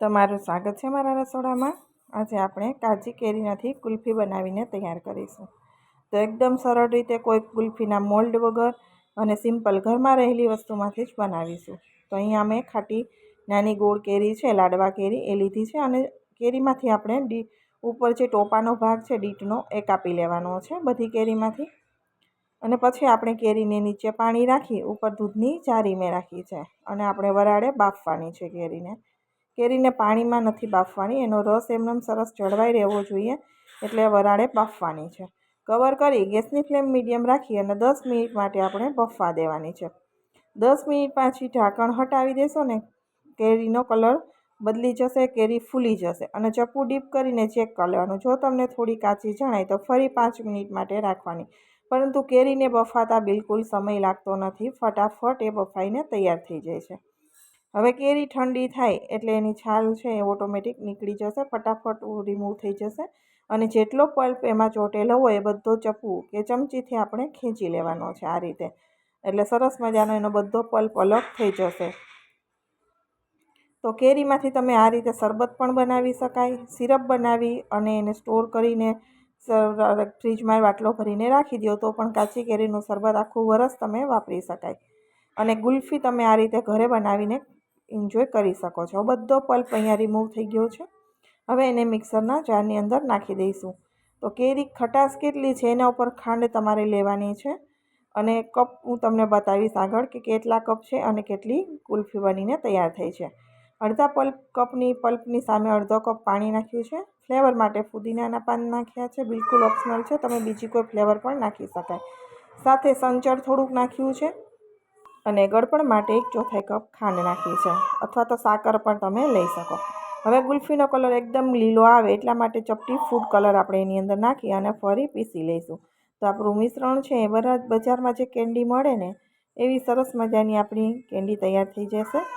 તમારું સ્વાગત છે મારા રસોડામાં। આજે આપણે કાચી કેરીનાથી કુલ્ફી બનાવીને તૈયાર કરીશું। તો એકદમ સરળ રીતે કોઈ કુલ્ફીના મોલ્ડ વગર અને સિમ્પલ ઘરમાં રહેલી વસ્તુમાંથી જ બનાવીશું। તો અહીંયા મેં ખાટી નાની ગોળ કેરી છે, લાડવા કેરી એ લીધી છે અને કેરીમાંથી આપણે ઉપર જે ટોપાનો ભાગ છે ડીટનો એ કાપી લેવાનો છે બધી કેરીમાંથી। અને પછી આપણે કેરીને નીચે પાણી રાખી ઉપર દૂધની જારી મેં રાખી છે અને આપણે વરાળે બાફવાની છે કેરીને પાણીમાં નથી બાફવાની, એનો રસ એમનેમ સરસ જળવાઈ રહેવો જોઈએ એટલે વરાળે બાફવાની છે। કવર કરી ગેસની ફ્લેમ મીડિયમ રાખી અને 10 મિનિટ માટે આપણે બફવા દેવાની છે। 10 મિનિટ પછી ઢાંકણ હટાવી દેશો ને કેરીનો કલર બદલી જશે, કેરી ફૂલી જશે અને ચપ્પુ ડીપ કરીને ચેક કરી લેવાનું। જો તમને થોડી કાચી જણાય તો ફરી 5 મિનિટ માટે રાખવાની, પરંતુ કેરીને બફાતા બિલકુલ સમય લાગતો નથી, ફટાફટ એ બફાઈને તૈયાર થઈ જાય છે। હવે કેરી ઠંડી થાય એટલે એની છાલ છે એ ઓટોમેટિક નીકળી જશે, ફટાફટ રિમૂવ થઈ જશે અને જેટલો પલ્પ એમાં ચોટેલો હોય એ બધો ચપ્પુ કે ચમચીથી આપણે ખેંચી લેવાનો છે આ રીતે, એટલે સરસ મજાનો એનો બધો પલ્પ અલગ થઈ જશે। તો કેરીમાંથી તમે આ રીતે શરબત પણ બનાવી શકાય, સિરપ બનાવી અને એને સ્ટોર કરીને ફ્રીજમાં બાટલો ભરીને રાખી દો તો પણ કાચી કેરીનું શરબત આખું વરસ તમે વાપરી શકાય। અને ગુલ્ફી તમે આ રીતે ઘરે બનાવીને એન્જોય કરી શકો છો। બધો પલ્પ અહીંયા રિમૂવ થઈ ગયો છે। હવે એને મિક્સરના જારની અંદર નાખી દઈશું। તો કેરી ખટાશ કેટલી છે એના ઉપર ખાંડ તમારે લેવાની છે અને કપ હું તમને બતાવીશ આગળ કે કેટલા કપ છે અને કેટલી કુલ્ફી બનીને તૈયાર થઈ છે। અડધા કપની પલ્પની સામે અડધો કપ પાણી નાખ્યું છે। ફ્લેવર માટે ફુદીનાના પાન નાખ્યા છે, બિલકુલ ઓપ્શનલ છે, તમે બીજી કોઈ ફ્લેવર પણ નાખી શકાય। સાથે સંચળ થોડુંક નાખ્યું છે અને ગળપણ માટે 1/4 કપ ખાંડ નાખી છે, અથવા તો સાકર પણ તમે લઈ શકો। હવે ગુલ્ફીનો કલર એકદમ લીલો આવે એટલા માટે ચપટી ફૂડ કલર આપણે એની અંદર નાખી અને ફરી પીસી લઈશું। તો આપણું મિશ્રણ છે એ બજારમાં જે કેન્ડી મળે ને એવી સરસ મજાની આપણી કેન્ડી તૈયાર થઈ જશે।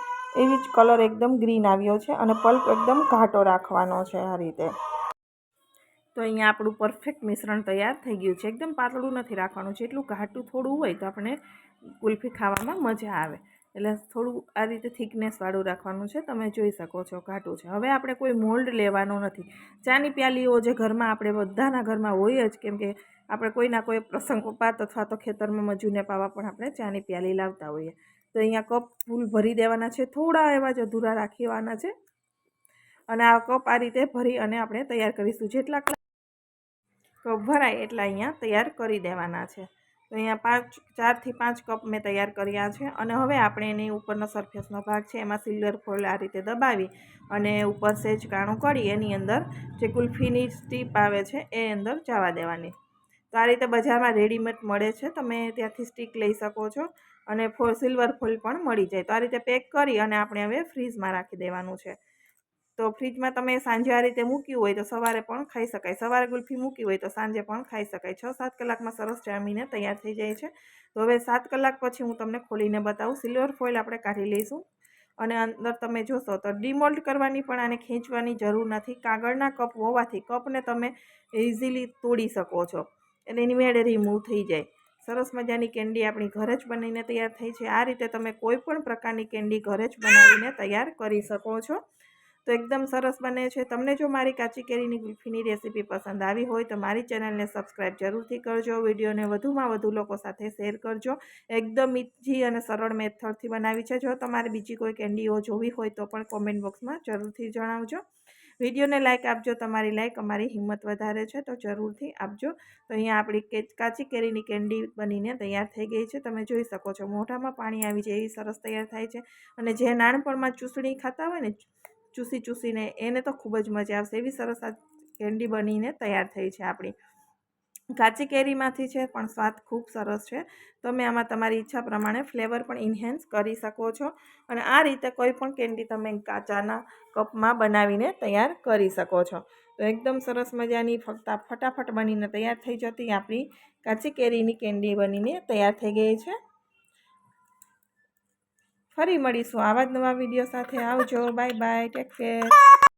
એવી જ કલર એકદમ ગ્રીન આવ્યો છે અને પલ્પ એકદમ ઘાટો રાખવાનો છે આ રીતે। તો અહીંયા આપણું પરફેક્ટ મિશ્રણ તૈયાર થઈ ગયું છે। એકદમ પાતળું નથી રાખવાનું, જેટલું ઘાટું થોડું હોય તો આપણે કુલ્ફી ખાવામાં મજા આવે, એટલે થોડું આ રીતે થિકનેસવાળું રાખવાનું છે। તમે જોઈ શકો છો ઘાટું છે। હવે આપણે કોઈ મોલ્ડ લેવાનો નથી। ચાની પ્યાલીઓ જે ઘરમાં આપણે બધાના ઘરમાં હોય જ, કેમ કે આપણે કોઈના કોઈ પ્રસંગોપાત અથવા તો ખેતરમાં મજૂરને પાવા પણ આપણે ચાની પ્યાલી લાવતા હોઈએ। તો અહીંયા કપ ફૂલ ભરી દેવાના છે, થોડા એવા જ અધૂરા રાખવાના છે અને આ કપ આ રીતે ભરી અને આપણે તૈયાર કરીશું। જેટલા કપ ભરાય એટલા અહીંયા તૈયાર કરી દેવાના છે। તો અહીંયા 4 થી 5 કપ મેં તૈયાર કર્યા છે અને હવે આપણે એની ઉપરનો સરફેસનો ભાગ છે એમાં સિલ્વર ફોઇલ આ રીતે દબાવી અને ઉપર સેજ કાણું કરી એની અંદર જે કુલ્ફીની સ્ટીપ આવે છે એ અંદર જવા દેવાની। તો આ રીતે બજારમાં રેડીમેડ મળે છે, તમે ત્યાંથી સ્ટીક લઈ શકો છો અને સિલ્વર ફોઇલ પણ મળી જાય। તો આ રીતે પેક કરી અને આપણે હવે ફ્રીજમાં રાખી દેવાનું છે। તો ફ્રીજમાં તમે સાંજે આ રીતે મૂક્યું હોય તો સવારે પણ ખાઈ શકાય, સવારે ગુલ્ફી મૂકી હોય તો સાંજે પણ ખાઈ શકાય। 6-7 કલાકમાં સરસ જામીને તૈયાર થઈ જાય છે। તો હવે 7 કલાક પછી હું તમને ખોલીને બતાવું। સિલ્વર ફોઇલ આપણે કાઢી લઈશું અને અંદર તમે જોશો તો ડિમોલ્ડ કરવાની પણ આને ખેંચવાની જરૂર નથી। કાગળના કપ હોવાથી કપને તમે ઇઝીલી તોડી શકો છો અને એની મેળે રિમૂવ થઈ જાય। સરસ મજાની કેન્ડી આપણી ઘરે જ બનીને તૈયાર થઈ છે। આ રીતે તમે કોઈ પણ પ્રકારની કેન્ડી ઘરે જ બનાવીને તૈયાર કરી શકો છો। તો એકદમ સરસ બને છે। તમને જો મારી કાચી કેરીની ગુલ્ફીની રેસીપી પસંદ આવી હોય તો મારી ચેનલને સબસ્ક્રાઈબ જરૂરથી કરજો, વિડીયોને વધુમાં વધુ લોકો સાથે શેર કરજો। એકદમ ઇઝી અને સરળ મેથડથી બનાવી છે। જો તમારે બીજી કોઈ કેન્ડીઓ જોવી હોય તો પણ કોમેન્ટ બોક્સમાં જરૂરથી જણાવજો। વિડીયોને લાઇક આપજો, તમારી લાઇક અમારી હિંમત વધારે છે, તો જરૂરથી આપજો। તો અહીંયા આપણી કાચી કેરીની કેન્ડી બનીને તૈયાર થઈ ગઈ છે, તમે જોઈ શકો છો। મોઢામાં પાણી આવી જાય એવી સરસ તૈયાર થાય છે અને જે નાનપણમાં ચૂસણી ખાતા હોય ને ચૂસીને એને તો ખૂબ જ મજા આવશે એવી સરસ આ કેન્ડી બનીને તૈયાર થઈ છે આપણી। કાચી કેરીમાંથી છે પણ સ્વાદ ખૂબ સરસ છે। તમે આમાં તમારી ઈચ્છા પ્રમાણે ફ્લેવર પણ ઇન્હેન્સ કરી શકો છો અને આ રીતે કોઈ પણ કેન્ડી તમે કાચાના કપમાં બનાવીને તૈયાર કરી શકો છો। તો એકદમ સરસ મજાની ફટાફટ બનીને તૈયાર થઈ જતી આપણી કાચી કેરીની કેન્ડી બનીને તૈયાર થઈ ગઈ છે। ફરી મળીશું આવા જ નવા વિડીયો સાથે। આવજો, બાય બાય, ટેક કેર।